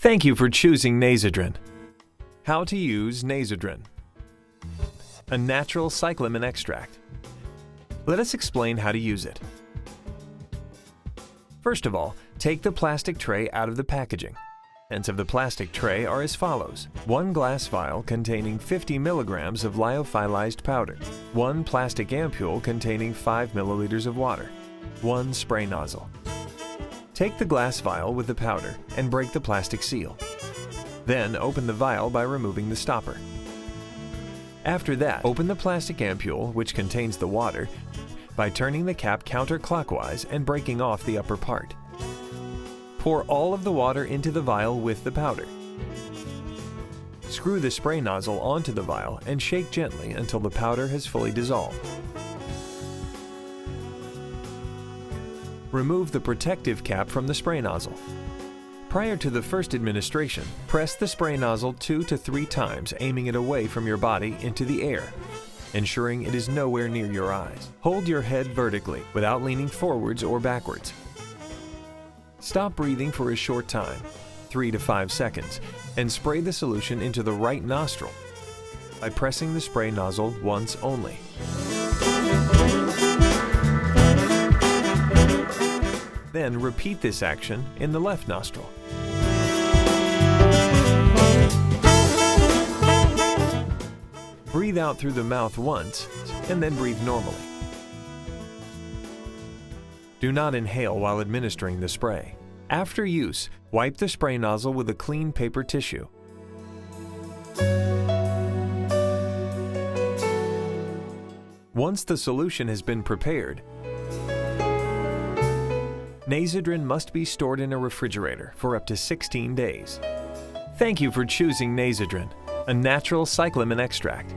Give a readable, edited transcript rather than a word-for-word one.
Thank you for choosing Nasodren. How to use Nasodren. A natural cyclamen extract. Let us explain how to use it. First of all, take the plastic tray out of the packaging. Contents of the plastic tray are as follows: 1 glass vial containing 50 milligrams of lyophilized powder, 1 plastic ampule containing 5 milliliters of water, 1 spray nozzle. Take the glass vial with the powder and break the plastic seal. Then open the vial by removing the stopper. After that, open the plastic ampule, which contains the water, by turning the cap counterclockwise and breaking off the upper part. Pour all of the water into the vial with the powder. Screw the spray nozzle onto the vial and shake gently until the powder has fully dissolved. Remove the protective cap from the spray nozzle. Prior to the first administration, press the spray nozzle 2 to 3 times, aiming it away from your body into the air, ensuring it is nowhere near your eyes. Hold your head vertically without leaning forwards or backwards. Stop breathing for a short time, 3 to 5 seconds, and spray the solution into the right nostril by pressing the spray nozzle once only. Then repeat this action in the left nostril. Breathe out through the mouth once, and then breathe normally. Do not inhale while administering the spray. After use, wipe the spray nozzle with a clean paper tissue. Once the solution has been prepared, Nasodren must be stored in a refrigerator for up to 16 days. Thank you for choosing Nasodren, a natural cyclamen extract.